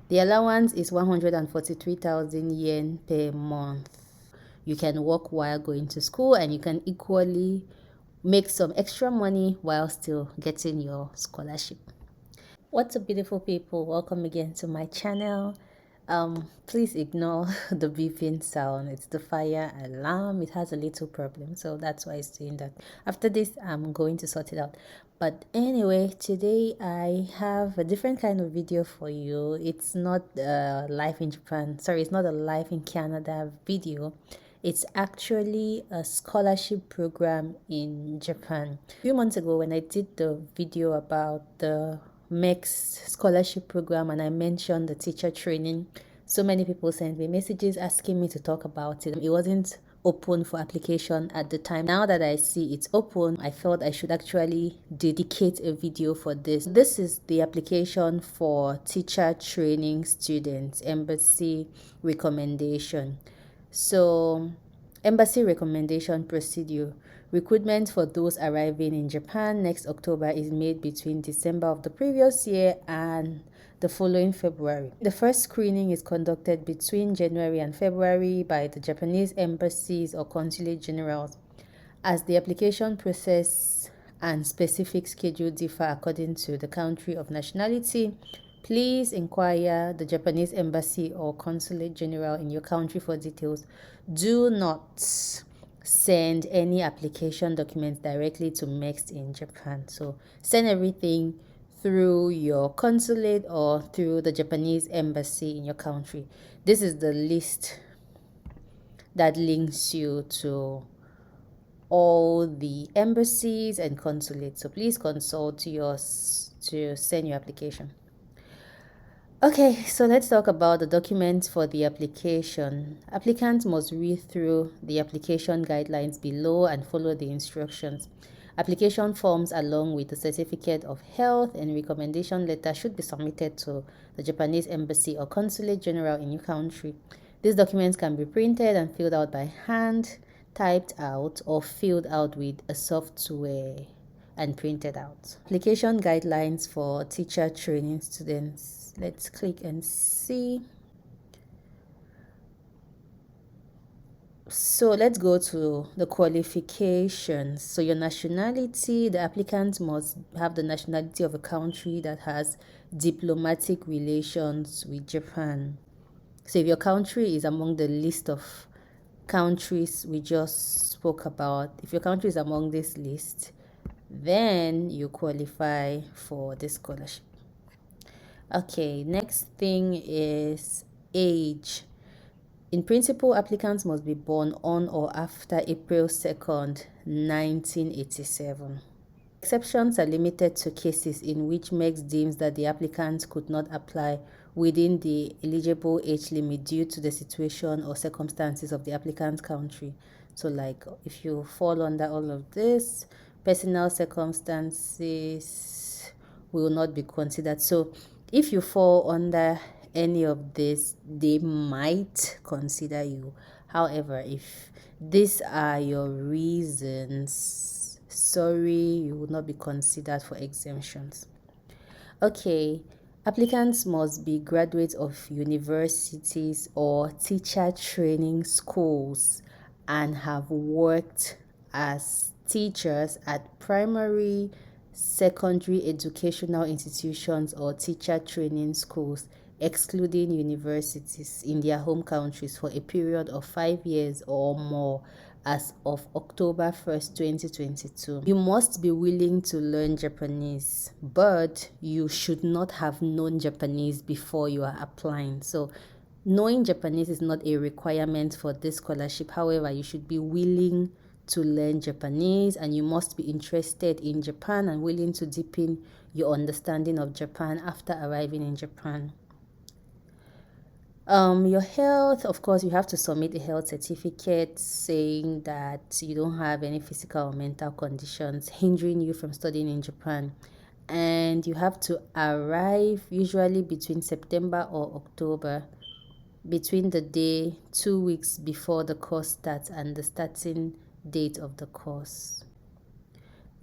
The allowance is 143,000 yen per month. You can work while going to school, and you can equally make some extra money while still getting your scholarship. What's up, beautiful people? Welcome again to my channel. Please ignore the beeping sound. It's the fire alarm. It has a little problem, so that's why it's doing that. After this, I'm going to sort it out. But anyway, today I have a different kind of video for you. It's not a life in Japan. Sorry, it's not a life in Canada video. It's actually a scholarship program in Japan. A few months ago, when I did the video about the MEXt scholarship program and I mentioned the teacher training, so many people sent me messages asking me to talk about it. It wasn't open for application at the time. Now that I see it's open, I felt I should actually dedicate a video for this. This is the application for teacher training students, embassy recommendation. So, embassy recommendation procedure. Recruitment for those arriving in Japan next October is made between December of the previous year and the following February. The first screening is conducted between January and February by the Japanese embassies or consulate generals. As the application process and specific schedule differ according to the country of nationality, please inquire the Japanese embassy or consulate general in your country for details. Do not send any application documents directly to MEXt in Japan. So send everything through your consulate or through the Japanese embassy in your country. This is the list that links you to all the embassies and consulates. So please consult yours to send your application. Okay, so let's talk about the documents for the application. Applicants must read through the application guidelines below and follow the instructions. Application forms along with the certificate of health and recommendation letter should be submitted to the Japanese embassy or consulate general in your country. These documents can be printed and filled out by hand, typed out, or filled out with a software and printed out. Application guidelines for teacher training students. Let's click and see. So let's go to the qualifications. So your nationality, the applicant must have the nationality of a country that has diplomatic relations with Japan. So if your country is among the list of countries we just spoke about, if your country is among this list, then you qualify for this scholarship. Okay, next thing is age. In principle, applicants must be born on or after April 2nd, 1987. Exceptions are limited to cases in which MEXt deems that the applicant could not apply within the eligible age limit due to the situation or circumstances of the applicant's country. So like if you fall under all of this, personal circumstances will not be considered. So if you fall under any of this, they might consider you. However, if these are your reasons, sorry, you will not be considered for exemptions. Okay, applicants must be graduates of universities or teacher training schools and have worked as teachers at primary, secondary educational institutions or teacher training schools, excluding universities, in their home countries for a period of 5 years or more as of October 1st, 2022. You must be willing to learn Japanese, but you should not have known Japanese before you are applying. So knowing Japanese is not a requirement for this scholarship. However, you should be willing to learn Japanese, and you must be interested in Japan and willing to deepen your understanding of Japan after arriving in Japan. Your health, of course, you have to submit a health certificate saying that you don't have any physical or mental conditions hindering you from studying in Japan. And you have to arrive usually between September or October, between the day 2 weeks before the course starts and the starting date of the course.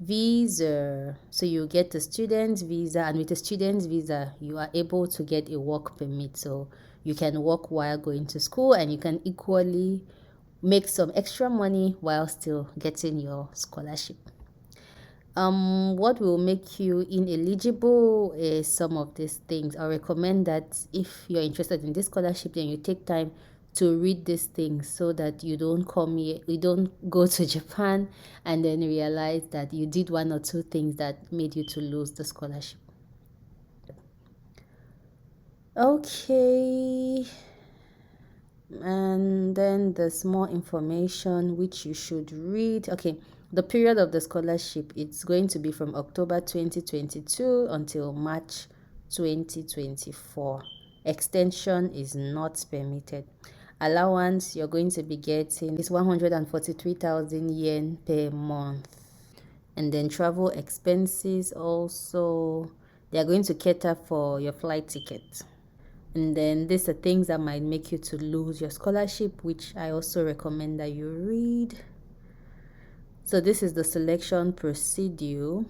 Visa. So you get the student visa, and with the student visa you are able to get a work permit, so you can work while going to school, and you can equally make some extra money while still getting your scholarship. What will make you ineligible is some of these things. I recommend that if you're interested in this scholarship, then you take time to read these things so that you don't come here, you don't go to Japan and then realize that you did one or two things that made you to lose the scholarship. Okay, and then there's more information which you should read. Okay, the period of the scholarship, it's going to be from October 2022 until March 2024. Extension is not permitted. Allowance you're going to be getting is 143,000 yen per month. And then travel expenses also, they are going to cater for your flight ticket. And then these are things that might make you to lose your scholarship, which I also recommend that you read. So this is the selection procedure.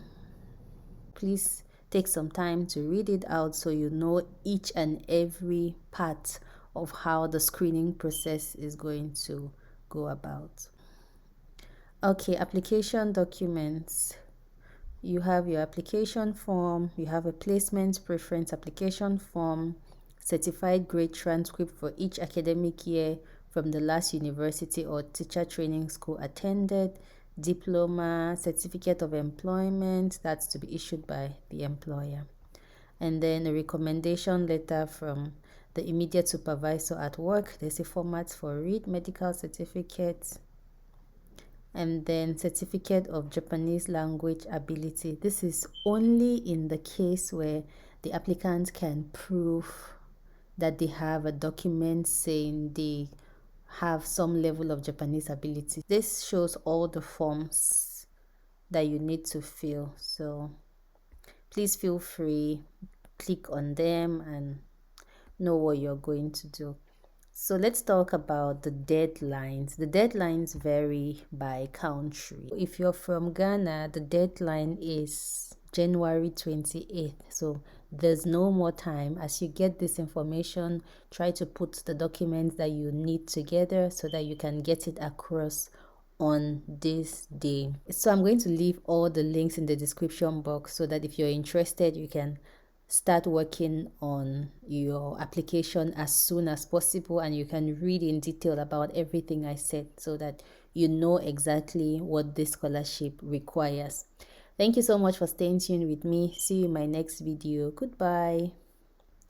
Please take some time to read it out so you know each and every part of how the screening process is going to go about. Okay, application documents. You have your application form, you have a placement preference application form, certified grade transcript for each academic year from the last university or teacher training school attended, diploma, certificate of employment that's to be issued by the employer, and then a recommendation letter from the immediate supervisor at work. There's a format for it, medical certificate, and then certificate of Japanese language ability. This is only in the case where the applicant can prove that they have a document saying they have some level of Japanese ability. This shows all the forms that you need to fill, so please feel free, click on them and know what you're going to do. So let's talk about the deadlines. The deadlines vary by country. If you're from Ghana, the deadline is January 28th. So there's no more time. As you get this information, try to put the documents that you need together so that you can get it across on this day. So I'm going to leave all the links in the description box so that if you're interested, you can start working on your application as soon as possible, and you can read in detail about everything I said so that you know exactly what this scholarship requires. Thank you so much for staying tuned with me. See you in my next video. Goodbye.